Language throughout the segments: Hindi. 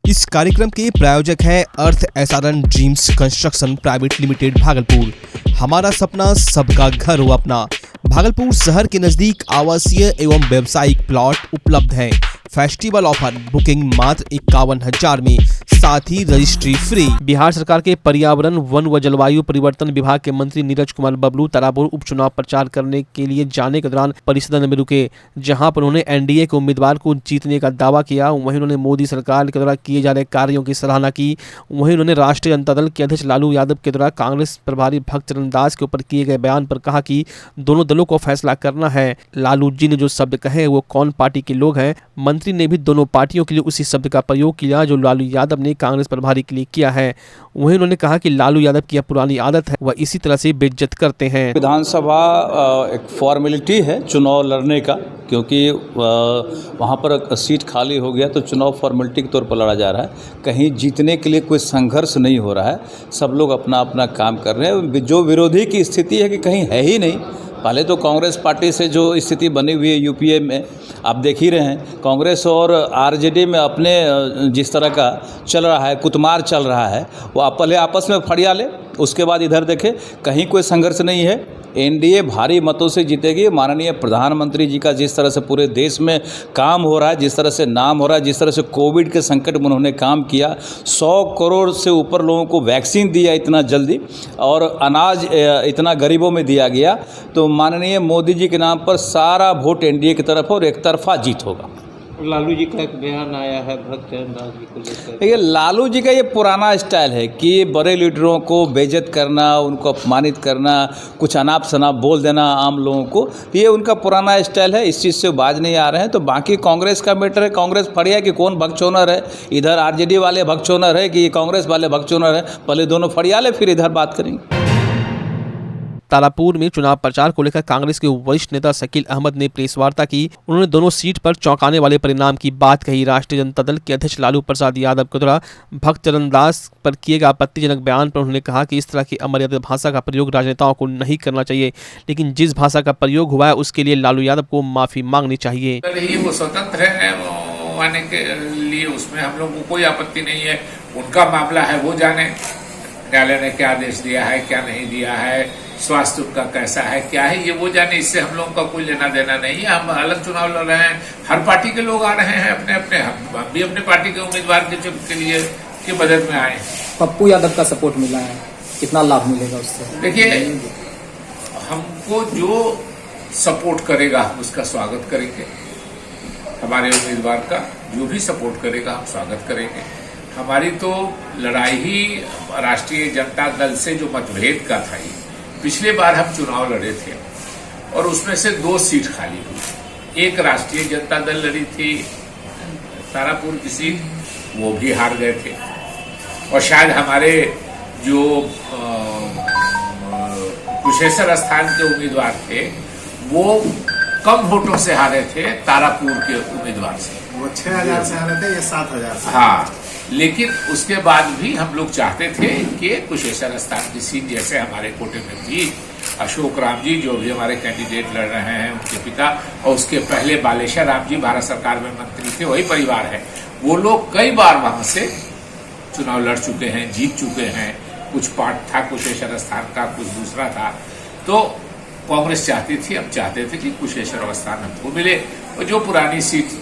इस कार्यक्रम के प्रायोजक है अर्थ SRN dreams construction private limited Bhagalpur. हमारा सपना सबका घर हो अपना। भागलपुर शहर के नजदीक आवासीय एवं व्यावसायिक प्लॉट उपलब्ध हैं। फेस्टिवल ऑफर, बुकिंग मात्र 51,000 में, साथ ही रजिस्ट्री फ्री। बिहार सरकार के पर्यावरण, वन व जलवायु परिवर्तन विभाग के मंत्री नीरज कुमार बबलू तारापुर उपचुनाव प्रचार करने के लिए जाने के दौरान परिसदन में रुके, जहां पर उन्होंने एनडीए के उम्मीदवार को जीतने का दावा किया। वहीं उन्होंने मोदी सरकार के द्वारा किए जा रहे कार्यों की सराहना की। वहीं उन्होंने राष्ट्रीय जनता दल के अध्यक्ष लालू यादव के द्वारा कांग्रेस प्रभारी भक्त चरण दास के ऊपर किए गए बयान पर कहा कि दोनों दलों को फैसला करना है। लालू जी ने जो शब्द कहे वो कौन पार्टी के लोग हैं। मंत्री ने भी दोनों पार्टियों के लिए उसी शब्द का प्रयोग किया जो लालू यादव ने कांग्रेस प्रभारी के लिए किया है। वहीं उन्होंने कहा कि लालू यादव की यह पुरानी आदत है, वह इसी तरह से बेइज्जत करते हैं। विधानसभा एक फॉर्मेलिटी है चुनाव लड़ने का, क्योंकि वहाँ पर सीट खाली हो गया तो चुनाव फॉर्मेलिटी के तौर पर लड़ा जा रहा है। कहीं जीतने के लिए कोई संघर्ष नहीं हो रहा है, सब लोग अपना अपना काम कर रहे हैं। जो विरोधी की स्थिति है कि कहीं है ही नहीं। पहले तो कांग्रेस पार्टी से जो स्थिति बनी हुई है यूपीए में, आप देख ही रहे हैं, कांग्रेस और आरजेडी में अपने जिस तरह का चल रहा है, कुतमार चल रहा है, वो पहले आपस में फड़िया ले, उसके बाद इधर देखें, कहीं कोई संघर्ष नहीं है। एनडीए भारी मतों से जीतेगी। माननीय प्रधानमंत्री जी का जिस तरह से पूरे देश में काम हो रहा है, जिस तरह से नाम हो रहा है, जिस तरह से कोविड के संकट में उन्होंने काम किया, 100 करोड़ से ऊपर लोगों को वैक्सीन दिया इतना जल्दी, और अनाज इतना गरीबों में दिया गया, तो माननीय मोदी जी के नाम पर सारा वोट एनडीए की तरफ और एक तरफा जीत होगा। लालू जी का एक बयान आया है भक्त चरण दास जी को लेकर। देखिए, लालू जी का ये पुराना स्टाइल है कि बड़े लीडरों को बेइज्जत करना, उनको अपमानित करना, कुछ अनाप शनाप बोल देना आम लोगों को, ये उनका पुराना स्टाइल है। इस चीज़ से बाज नहीं आ रहे हैं। तो बाकी कांग्रेस का मैटर है, कांग्रेस फड़िया कि कौन भगचोनर है, इधर आरजेडी वाले भगचोनर है कि कांग्रेस वाले भगचोनर है, पहले दोनों फड़िया ले फिर इधर बात करेंगे। तारापुर में चुनाव प्रचार को लेकर कांग्रेस के वरिष्ठ नेता शकील अहमद ने प्रेस वार्ता की। उन्होंने दोनों सीट पर चौंकाने वाले परिणाम की बात कही। राष्ट्रीय जनता दल के अध्यक्ष लालू प्रसाद यादव के द्वारा भक्त चरण दास पर किए गए आपत्तिजनक बयान पर उन्होंने कहा कि इस तरह की अमर्यादित भाषा का प्रयोग राजनेताओं को नहीं करना चाहिए, लेकिन जिस भाषा का प्रयोग हुआ है उसके लिए लालू यादव को माफी मांगनी चाहिए। वो स्वतंत्र है आने के लिए, उसमें हम लोग को कोई आपत्ति नहीं है। उनका मामला है, वो जाने न्यायालय ने क्या आदेश दिया है, क्या नहीं दिया है, स्वास्थ्य उनका कैसा है, क्या है, ये वो जाने। इससे हम लोगों का कोई लेना देना नहीं है। हम अलग चुनाव लड़ रहे हैं, हर पार्टी के लोग आ रहे हैं अपने अपने, हम भी अपने पार्टी के उम्मीदवार के लिए की मदद में आए। पप्पू यादव का सपोर्ट मिला है, कितना लाभ मिलेगा उससे? देखिए, हमको जो सपोर्ट करेगा हम उसका स्वागत करेंगे। हमारे उम्मीदवार का जो भी सपोर्ट करेगा हम स्वागत करेंगे। हमारी तो लड़ाई ही राष्ट्रीय जनता दल से जो मतभेद का था, पिछले बार हम चुनाव लड़े थे और उसमें से 2 सीट खाली हुई। एक राष्ट्रीय जनता दल लड़ी थी तारापुर की सीट, वो भी हार गए थे, और शायद हमारे जो कुशेश्वर स्थान के उम्मीदवार थे वो कम वोटों से हारे थे तारापुर के उम्मीदवार से। वो 6,000 से हारे थे, ये 7,000 से। हाँ, लेकिन उसके बाद भी हम लोग चाहते थे कि कुशेश्वर स्थान की सीट जैसे हमारे कोटे में थी, अशोक राम जी जो भी हमारे कैंडिडेट लड़ रहे हैं, उनके पिता, और उसके पहले बालेश्वर राम जी भारत सरकार में मंत्री थे, वही परिवार है। वो लोग कई बार वहां से चुनाव लड़ चुके हैं, जीत चुके हैं। कुछ पार्ट था कुशेश्वर स्थान का, कुछ दूसरा था। तो कांग्रेस चाहती थी, अब चाहते थे कि कुशेश्वर स्थान हमको मिले, और जो पुरानी सीट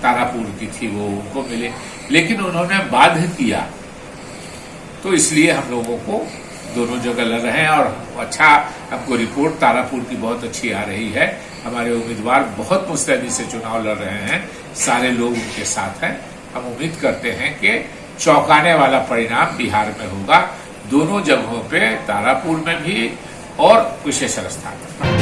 तारापुर की थी वो उनको मिले, लेकिन उन्होंने बाध्य किया। तो इसलिए हम लोगों को दोनों जगह लड़ रहे हैं, और अच्छा, हमको रिपोर्ट तारापुर की बहुत अच्छी आ रही है। हमारे उम्मीदवार बहुत मुस्तैदी से चुनाव लड़ रहे हैं, सारे लोग उनके साथ हैं। हम उम्मीद करते हैं कि चौंकाने वाला परिणाम बिहार में होगा, दोनों जगहों पे, तारापुर में भी और कुशेश्वर स्थान में।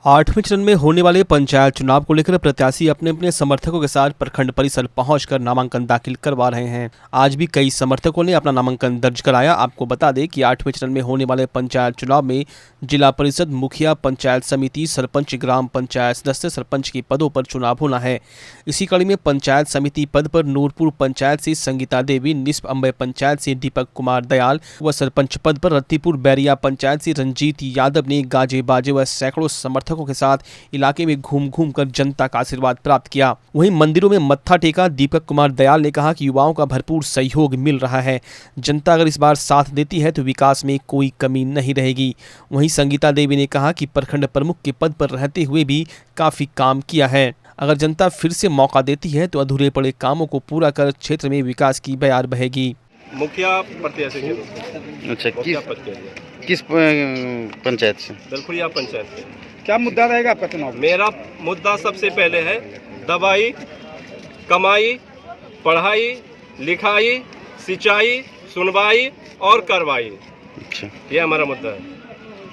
8वें चरण में होने वाले पंचायत चुनाव को लेकर प्रत्याशी अपने अपने समर्थकों के साथ प्रखंड परिसर पहुंचकर नामांकन दाखिल करवा रहे हैं। आज भी कई समर्थकों ने अपना नामांकन दर्ज कराया। आपको बता दें कि 8वें चरण में होने वाले पंचायत चुनाव में जिला परिषद, मुखिया, पंचायत समिति, सरपंच, ग्राम पंचायत सदस्य, सरपंच के पदों पर चुनाव होना है। इसी कड़ी में पंचायत समिति पद पर नूरपुर पंचायत से संगीता देवी, निस्प अंबे पंचायत से दीपक कुमार दयाल व सरपंच पद पर रत्तीपुर बैरिया पंचायत से रंजीत यादव ने गाजे बाजे व सैकड़ों समर्थक समर्थकों के साथ इलाके में घूम घूम कर जनता का आशीर्वाद प्राप्त किया। वहीं मंदिरों में मत्था टेका। दीपक कुमार दयाल ने कहा कि युवाओं का भरपूर सहयोग मिल रहा है। जनता अगर इस बार साथ देती है तो विकास में कोई कमी नहीं रहेगी। वहीं संगीता देवी ने कहा कि प्रखंड प्रमुख के पद पर रहते हुए भी काफी काम किया है। अगर जनता फिर से मौका देती है तो अधूरे पड़े कामों को पूरा कर क्षेत्र में विकास की बयार बहेगी। मुखिया प्रत्याशी के रूप में। अच्छा, किस पंचायत से? दलखुरिया पंचायत से। क्या मुद्दा रहेगा आपका चुनाव? मेरा मुद्दा सबसे पहले है दवाई, कमाई, पढ़ाई, लिखाई, सिंचाई, सुनवाई और कार्रवाई। अच्छा, ये हमारा मुद्दा है।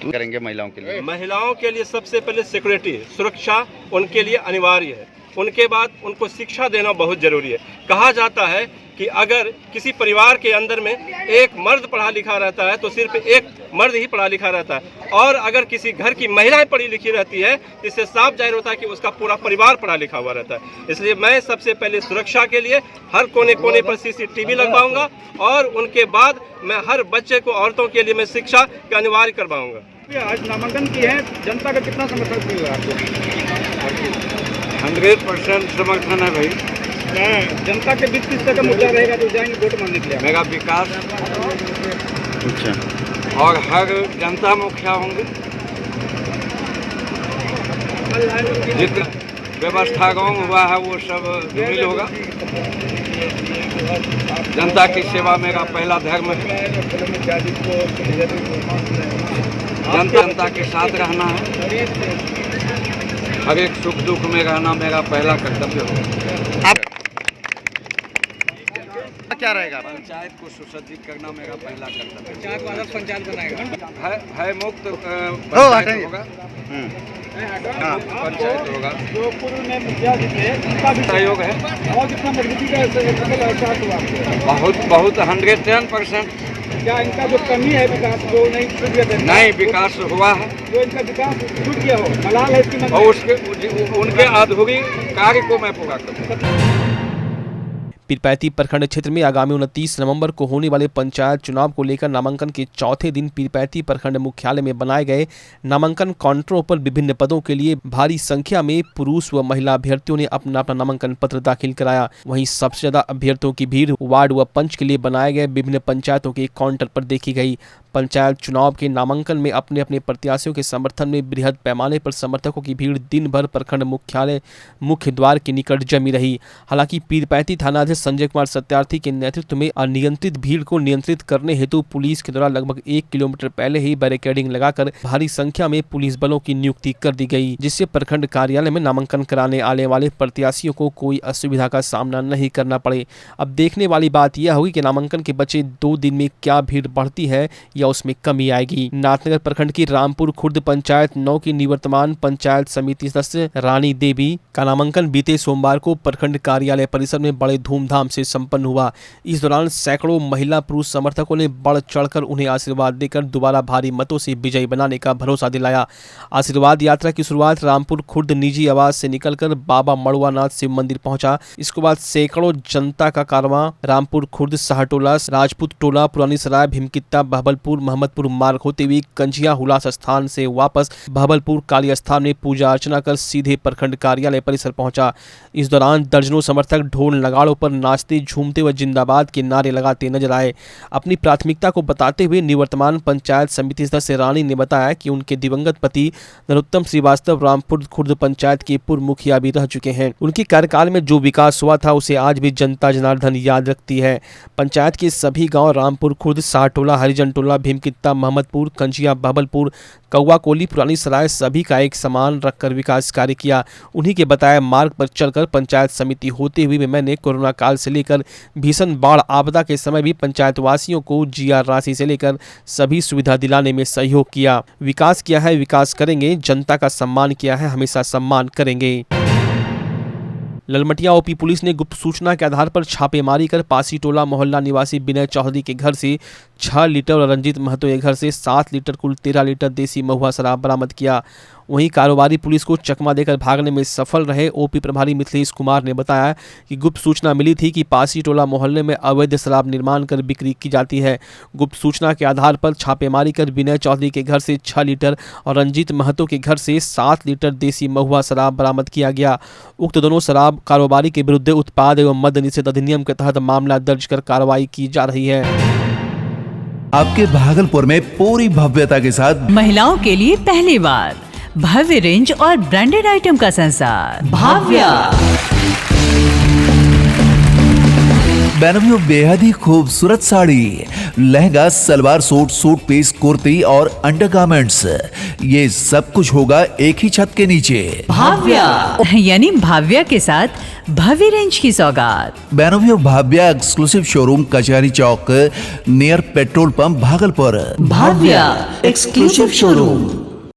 तो करेंगे महिलाओं के लिए? महिलाओं के लिए सबसे पहले सिक्योरिटी, सुरक्षा उनके लिए अनिवार्य है। उनके बाद उनको शिक्षा देना बहुत जरूरी है। कहा जाता है कि अगर किसी परिवार के अंदर में एक मर्द पढ़ा लिखा रहता है तो सिर्फ एक मर्द ही पढ़ा लिखा रहता है, और अगर किसी घर की महिलाएं पढ़ी लिखी रहती है इससे साफ जाहिर होता है कि उसका पूरा परिवार पढ़ा लिखा हुआ रहता है। इसलिए मैं सबसे पहले सुरक्षा के लिए हर कोने कोने पर CCTV लगवाऊंगा और उनके बाद मैं हर बच्चे को, औरतों के लिए मैं शिक्षा के अनिवार्य करवाऊंगा। आज नामांकन किए हैं, जनता का कितना समर्थन मिल रहा है आपको? 100% समर्थन है भाई। जनता के बीच किस तरह का मुद्दा रहेगा तो जाएंगे वोट मांगने के लिए? मेरा विकास। अच्छा, और हर जनता मुखिया होंगे। जितना व्यवस्था गाँव में हुआ है वो सब धूमिल होगा। जनता की सेवा मेरा पहला धर्म है। जनता के साथ रहना है। हर एक सुख दुख में रहना मेरा पहला कर्तव्य होगा। क्या रहेगा? पंचायत को सुसज्जित करना मेरा पहला कर्तव्य। पंचायत को अलग पंचायत बनाएगा। भय मुक्त पंचायत होगा। पंचायत होगा। पूर्व में मुखिया जी थे, उनका भी सहयोग है। और कितना मजबूती का एहसास हुआ? बहुत 110%। क्या इनका जो कमी है विकास जो नहीं विकास हुआ है, जो इनका विकास छूट गया हो, मलाल है इसकी और उनके अधूरी कार्य को मैं पूरा करूँगा। पीरपैंती प्रखंड क्षेत्र में आगामी 29 नवंबर को होने वाले पंचायत चुनाव को लेकर नामांकन के चौथे दिन पीरपैंती प्रखंड मुख्यालय में बनाए गए नामांकन काउंटरों पर विभिन्न पदों के लिए भारी संख्या में पुरुष व महिला अभ्यर्थियों ने अपना अपना नामांकन पत्र दाखिल कराया। वहीं सबसे ज्यादा अभ्यर्थियों की भीड़ वार्ड व पंच के लिए बनाए गए विभिन्न पंचायतों के काउंटर पर देखी गई। पंचायत चुनाव के नामांकन में अपने अपने प्रत्याशियों के समर्थन में बृहद पैमाने पर समर्थकों की भीड़ दिन भर प्रखंड मुख्यालय मुख्य द्वार के निकट जमी रही। हालांकि पीरपैंती थानाध्यक्ष संजय कुमार सत्यार्थी के नेतृत्व में अनियंत्रित भीड़ को नियंत्रित करने हेतु पुलिस के द्वारा लगभग 1 किलोमीटर पहले ही बैरिकेडिंग लगाकर भारी संख्या में पुलिस बलों की नियुक्ति कर दी गई, जिससे प्रखंड कार्यालय में नामांकन कराने आने वाले प्रत्याशियों को कोई असुविधा का सामना नहीं करना पड़े। अब देखने वाली बात यह होगी कि नामांकन के बचे 2 दिन में क्या भीड़ बढ़ती है या उसमें कमी आएगी। नाथनगर प्रखंड की रामपुर खुर्द पंचायत 9 की निवर्तमान पंचायत समिति सदस्य रानी देवी का नामांकन बीते सोमवार को प्रखंड कार्यालय परिसर में बड़े धूमधाम से संपन्न हुआ। इस दौरान सैकड़ों महिला पुरुष समर्थकों ने बढ़ चढ़कर उन्हें आशीर्वाद देकर दोबारा भारी मतों से विजयी बनाने का भरोसा दिलाया। आशीर्वाद यात्रा की शुरुआत रामपुर खुर्द निजी आवास से निकलकर बाबा मड़ुआनाथ शिव मंदिर पहुंचा। इसके बाद सैकड़ों जनता का कारवां रामपुर खुर्द साहटोला राजपूत टोला पुरानी सराय भीमकित्ता बहबलपुर मोहम्मदपुर मार्ग होते हुए कंजिया हुलास स्थान से वापस बहबलपुर काली स्थान में पूजा अर्चना कर सीधे प्रखंड कार्यालय परिसर पहुंचा। इस दौरान दर्जनों समर्थक ढोल नगाड़ों पर नाचते झूमते व जिंदाबाद के नारे लगाते नजर आए। अपनी प्राथमिकता को बताते हुए निवर्तमान पंचायत समिति सदस्य रानी ने बताया कि उनके दिवंगत पति नरोत्तम श्रीवास्तव रामपुर खुर्द पंचायत के पूर्व मुखिया भी रह चुके हैं। उनके कार्यकाल में जो विकास हुआ था उसे आज भी जनता जनार्दन याद रखती है। पंचायत के सभी गाँव रामपुर खुर्द साहटोला हरिजन टोला भीमकित्ता मोहम्मदपुर कंजिया बहबलपुर कौवा कोली पुरानी सराय सभी का एक समान रखकर विकास कार्य किया। उन्हीं के बताया मार्ग पर चलकर पंचायत समिति होते हुए मैंने कोरोना काल से लेकर भीषण बाढ़ आपदा के समय भी पंचायत वासियों को GR राशि से लेकर सभी सुविधा दिलाने में सहयोग किया। विकास किया है, विकास करेंगे। जनता का सम्मान किया है, हमेशा सम्मान करेंगे। ललमटिया OP पुलिस ने गुप्त सूचना के आधार पर छापेमारी कर पासी टोला मोहल्ला निवासी विनय चौधरी के घर से 6 लीटर और रंजीत महतो के घर से 7 लीटर कुल 13 लीटर देसी महुआ शराब बरामद किया। वहीं कारोबारी पुलिस को चकमा देकर भागने में सफल रहे ओपी प्रभारी मिथिलेश कुमार ने बताया कि गुप्त सूचना मिली थी कि पासी टोला मोहल्ले में अवैध शराब निर्माण कर बिक्री की जाती है। गुप्त सूचना के आधार पर छापेमारी कर विनय चौधरी के घर से 6 लीटर और रंजीत महतो के घर से 7 लीटर देसी महुआ शराब बरामद किया गया। उक्त दोनों शराब कारोबारी के विरुद्ध उत्पाद एवं मद्य निषेध अधिनियम के तहत मामला दर्ज कर कार्रवाई की जा रही है। आपके भागलपुर में पूरी भव्यता के साथ महिलाओं के लिए पहली बार भव्य रेंज और ब्रांडेड आइटम का संसार भाव्या। बेनवियो बेहद ही खूबसूरत sari, lehenga, salwar suit, suit piece, kurti और अंडरगारमेंट्स, ये सब कुछ होगा एक ही छत के नीचे। भाव्या यानी भाव्या के साथ भव्य रेंज की सौगात। बेनवियो Bhavya exclusive showroom Kachahri Chowk near petrol pump Bhagalpur. Bhavya exclusive showroom.